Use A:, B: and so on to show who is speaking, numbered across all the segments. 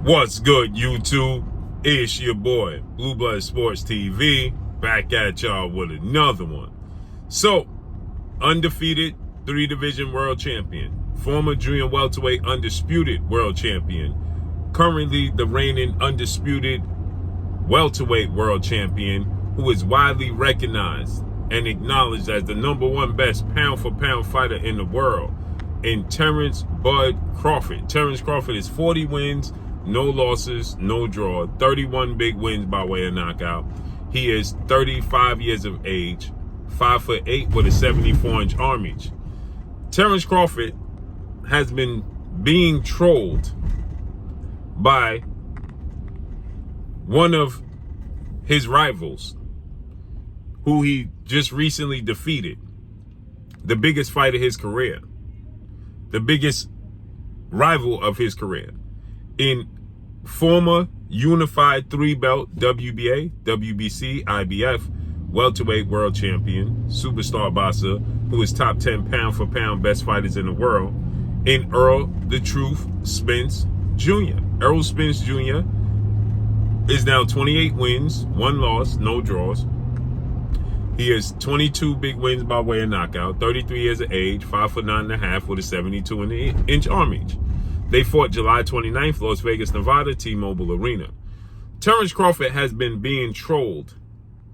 A: What's good, YouTube? It's your boy, Blue Blood Sports TV, back at y'all with another one. So, undefeated 3-division world champion, former junior welterweight undisputed world champion, currently the reigning undisputed welterweight world champion, who is widely recognized and acknowledged as the #1 best pound-for-pound fighter in the world, in Terence Bud Crawford. Terence Crawford is 40 wins, no losses, no draw, 31 big wins by way of knockout. He is 35 years of age, 5'8" with a 74-inch arm reach. Terence Crawford has been being trolled by one of his rivals, who he just recently defeated, the biggest fight of his career, the biggest rival of his career, in former unified 3-belt WBA, WBC, IBF welterweight world champion, superstar boxer, who is top 10 pound-for-pound best fighters in the world, in ERROL the Truth Spence Jr. ERROL Spence Jr. is now 28 wins, 1 loss, no draws. He has 22 big wins by way of knockout, 33 years of age, 5'9.5" with a 72-inch arm reach. They fought July 29th, Las Vegas, Nevada, T-Mobile Arena. Terence Crawford has been being trolled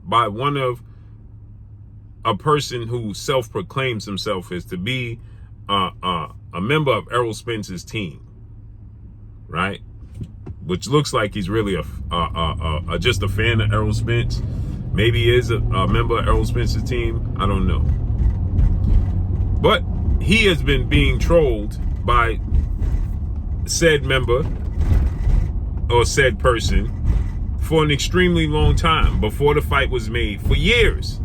A: by a person who self-proclaims himself as to be a member of Errol Spence's team, right? Which looks like he's really just a fan of Errol Spence. Maybe he is a member of Errol Spence's team. I don't know. But he has been being trolled by said member or said person for an extremely long time. Before the fight was made, for years,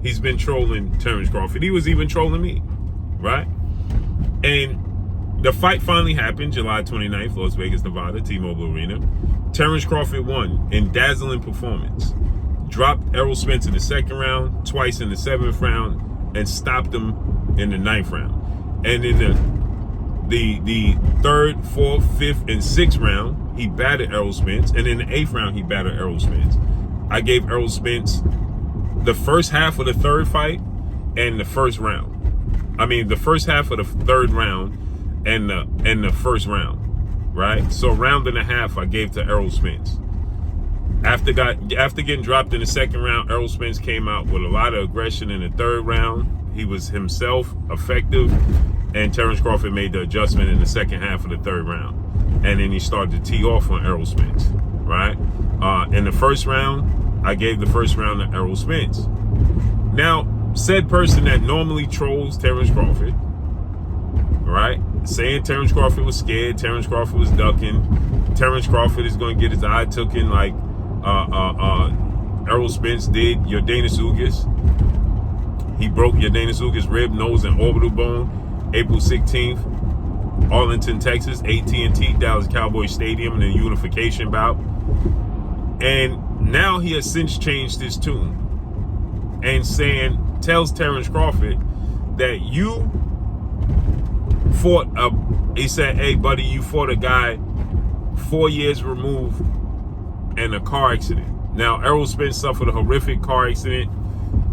A: he's been trolling Terence Crawford. He was even trolling me, right? And the fight finally happened July 29th, Las Vegas, Nevada, T-Mobile Arena. Terence Crawford won in dazzling performance. Dropped Errol Spence in the 2nd round, twice in the 7th round, and stopped him in the 9th round. And in the 3rd, 4th, 5th, and 6th round, he battered Errol Spence. And in the 8th round, he battered Errol Spence. I gave Errol Spence the first half of the 3rd fight and the first round. I mean, the first half of the 3rd round and the 1st round, right? So a round and a half I gave to Errol Spence. After getting dropped in the 2nd round, Errol Spence came out with a lot of aggression in the 3rd round. He was himself effective, and Terence Crawford made the adjustment in the 2nd half of the 3rd round. And then he started to tee off on Errol Spence, right? In the 1st round, I gave the 1st round to Errol Spence. Now, said person that normally trolls Terence Crawford, right? Saying Terence Crawford was scared, Terence Crawford was ducking, Terence Crawford is going to get his eye taken like Errol Spence did Yordenis Ugas. He broke Yordenis Ugas' rib, nose, and orbital bone, April 16th, Arlington, Texas, AT&T, Dallas Cowboys Stadium, in a unification bout. And now he has since changed his tune and tells Terence Crawford that you fought he said, hey buddy, you fought a guy 4 years removed in a car accident. Now, Errol Spence suffered a horrific car accident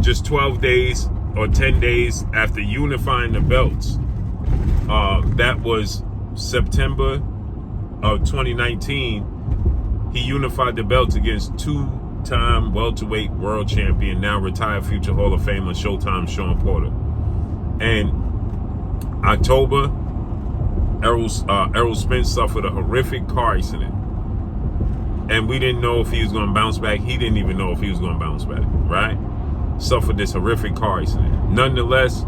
A: just 12 days or 10 days after unifying the belts. That was September of 2019. He unified the belts against 2-time welterweight world champion, now retired future Hall of Famer Showtime Shawn Porter. And October, Errol Spence suffered a horrific car accident. And we didn't know if he was going to bounce back. He didn't even know if he was going to bounce back, right? Suffered this horrific car accident. Nonetheless,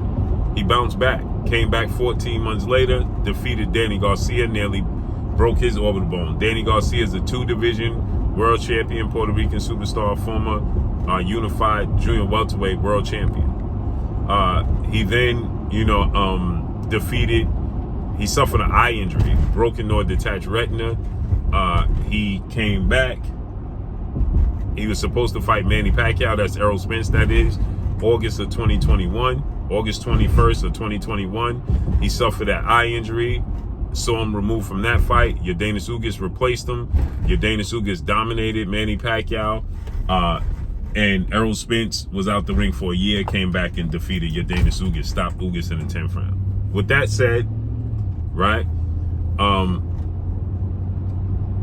A: he bounced back. Came back 14 months later, defeated Danny Garcia, nearly broke his orbital bone. Danny Garcia is a 2-division world champion, Puerto Rican superstar, former unified junior welterweight world champion. He then, he suffered an eye injury, broken nor detached retina. He came back. He was supposed to fight Manny Pacquiao, that's Errol Spence, that is, August of 2021. August 21st of 2021, he suffered that eye injury, saw him removed from that fight. Yordenis Ugas replaced him. Yordenis Ugas dominated Manny Pacquiao. And Errol Spence was out the ring for a year, came back and defeated Yordenis Ugas, stopped Ugas in the 10th round. With that said, right,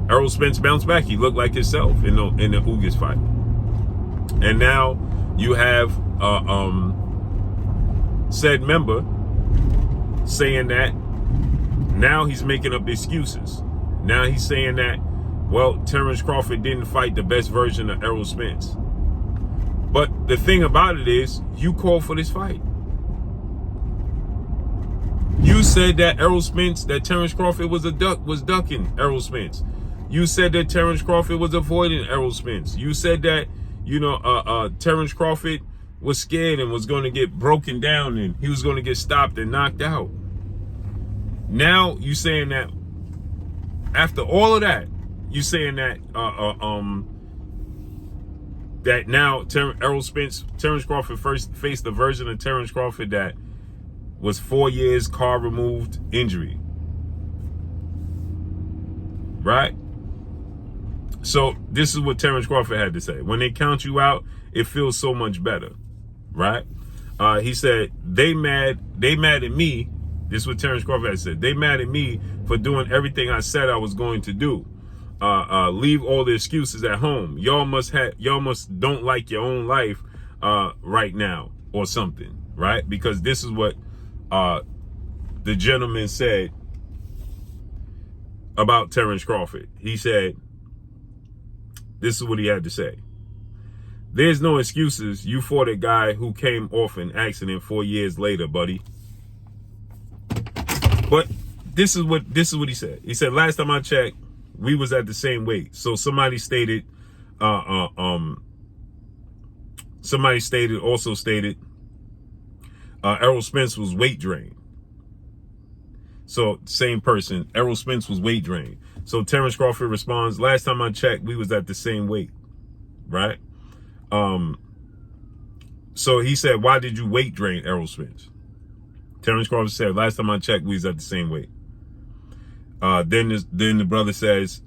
A: Errol Spence bounced back. He looked like himself in the Ugas fight. And now you have said member saying that now he's making up excuses. Now he's saying that, well, Terence Crawford didn't fight the best version of Errol Spence. But the thing about it is, you called for this fight. You said that that Terence Crawford was ducking Errol Spence. You said that Terence Crawford was avoiding Errol Spence. You said that, Terence Crawford was scared and was going to get broken down and he was going to get stopped and knocked out. Now you saying that after all of that, you saying that that now Terence Crawford first faced the version of Terence Crawford that was 4 years car removed injury. Right? So this is what Terence Crawford had to say. When they count you out, it feels so much better. Right? He said, they mad at me. This is what Terence Crawford had said. They mad at me for doing everything I said I was going to do. Leave all the excuses at home. Y'all must don't like your own life right now or something, right? Because this is what the gentleman said about Terence Crawford. He said, this is what he had to say. There's no excuses. You fought a guy who came off an accident 4 years later, buddy. But this is what he said. He said, last time I checked, we was at the same weight. So somebody also stated Errol Spence was weight drained. So same person, Errol Spence was weight drained. So Terence Crawford responds, last time I checked, we was at the same weight, right? So he said, why did you weight drain Errol Spence? Terence Crawford said, last time I checked, we was at the same weight. Then the brother says,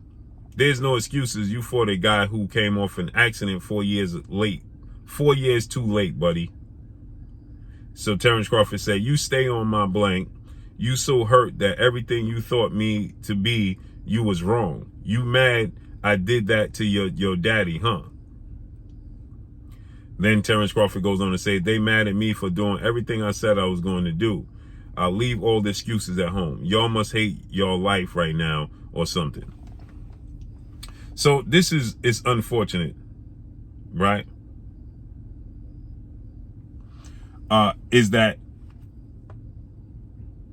A: there's no excuses. You fought a guy who came off an accident 4 years late. 4 years too late, buddy. So Terence Crawford said, you stay on my blank. You so hurt that everything you thought me to be, you was wrong. You mad I did that to your daddy, huh? Then Terence Crawford goes on to say, they mad at me for doing everything I said I was going to do. I'll leave all the excuses at home. Y'all must hate your life right now or something. So this is unfortunate, right? Is that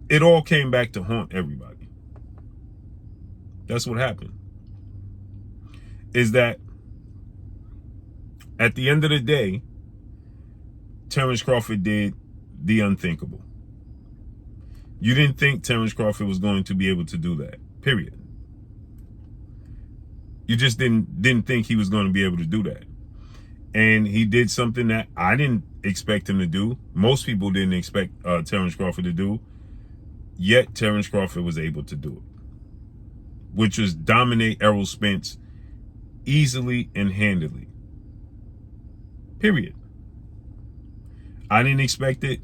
A: it all came back to haunt everybody. That's what happened. Is that at the end of the day, Terence Crawford did the unthinkable. You didn't think Terence Crawford was going to be able to do that, period. You just didn't think he was going to be able to do that. And he did something that I didn't expect him to do. Most people didn't expect Terence Crawford to do. Yet Terence Crawford was able to do it, which was dominate Errol Spence easily and handily. Period. I didn't expect it.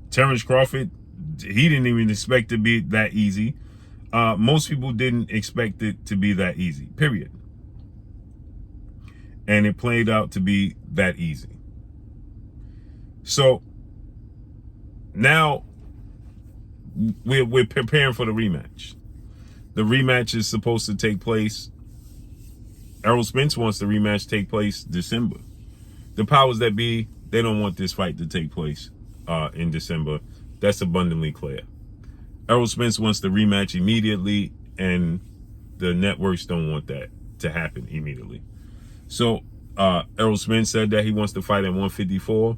A: Terence Crawford, he didn't even expect it to be that easy. Most people didn't expect it to be that easy, period. And it played out to be that easy. So now we're preparing for the rematch. The rematch is supposed to take place. Errol Spence wants the rematch to take place December. The powers that be, they don't want this fight to take place in December. That's abundantly clear. Errol Spence wants the rematch immediately, and the networks don't want that to happen immediately. So Errol Spence said that he wants to fight at 154.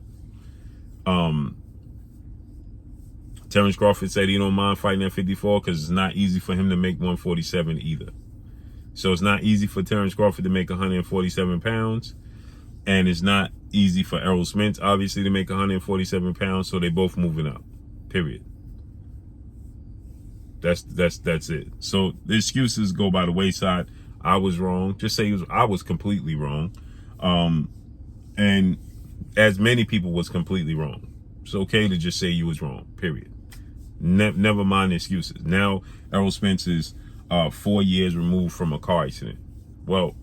A: Terence Crawford said he don't mind fighting at 54 because it's not easy for him to make 147 either. So it's not easy for Terence Crawford to make 147 pounds. And it's not easy for Errol Spence, obviously, to make 147 pounds. So they both moving up, period. That's it. So the excuses go by the wayside. I was wrong. Just say I was completely wrong. And as many people was completely wrong. It's okay to just say you was wrong, period. Never mind the excuses. Now, Errol Spence is 4 years removed from a car accident. Well,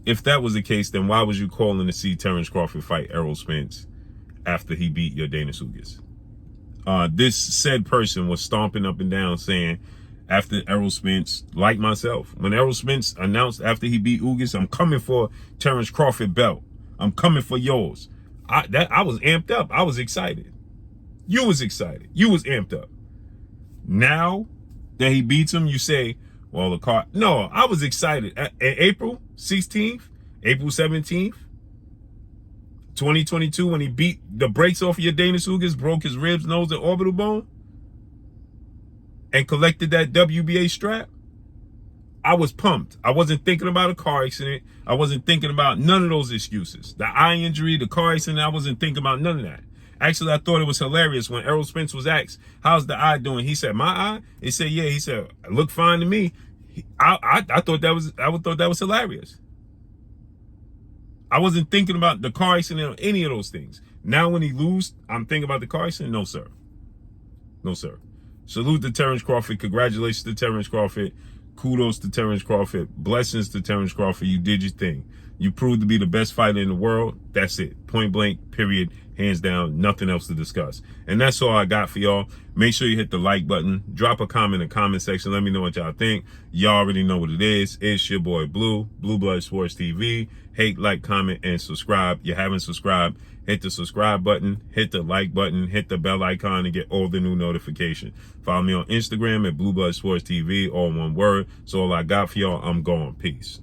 A: if that was the case, then why was you calling to see Terence Crawford fight Errol Spence after he beat your Daniel Ugas? This said person was stomping up and down saying, after Errol Spence, like myself, when Errol Spence announced after he beat Ugas, I'm coming for Terence Crawford belt. I'm coming for yours. I was amped up. I was excited. You was excited. You was amped up. Now that he beats him, you say, well, the car. No, I was excited. April 16th, April 17th, 2022, when he beat the brakes off of your Daniel Ugas, broke his ribs, nose, and orbital bone, and collected that WBA strap, I was pumped. I wasn't thinking about a car accident. I wasn't thinking about none of those excuses. The eye injury, the car accident, I wasn't thinking about none of that. Actually, I thought it was hilarious when Errol Spence was asked, how's the eye doing? He said, my eye? He said, yeah. He said, look fine to me. I thought that was hilarious. I wasn't thinking about the car accident or any of those things. Now when he lose, I'm thinking about the car accident? No, sir. No, sir. Salute to Terence Crawford. Congratulations to Terence Crawford. Kudos to Terence Crawford. Blessings to Terence Crawford. You did your thing. You proved to be the best fighter in the world. That's it. Point blank, period. Hands down. Nothing else to discuss. And that's all I got for y'all. Make sure you hit the like button. Drop a comment in the comment section. Let me know what y'all think. Y'all already know what it is. It's your boy Blue. Blue Blood Sports TV. Hate, like, comment, and subscribe. You haven't subscribed, hit the subscribe button, hit the like button, hit the bell icon to get all the new notifications. Follow me on Instagram at Blue Blood Sports TV, all one word. So all I got for y'all, I'm gone. Peace.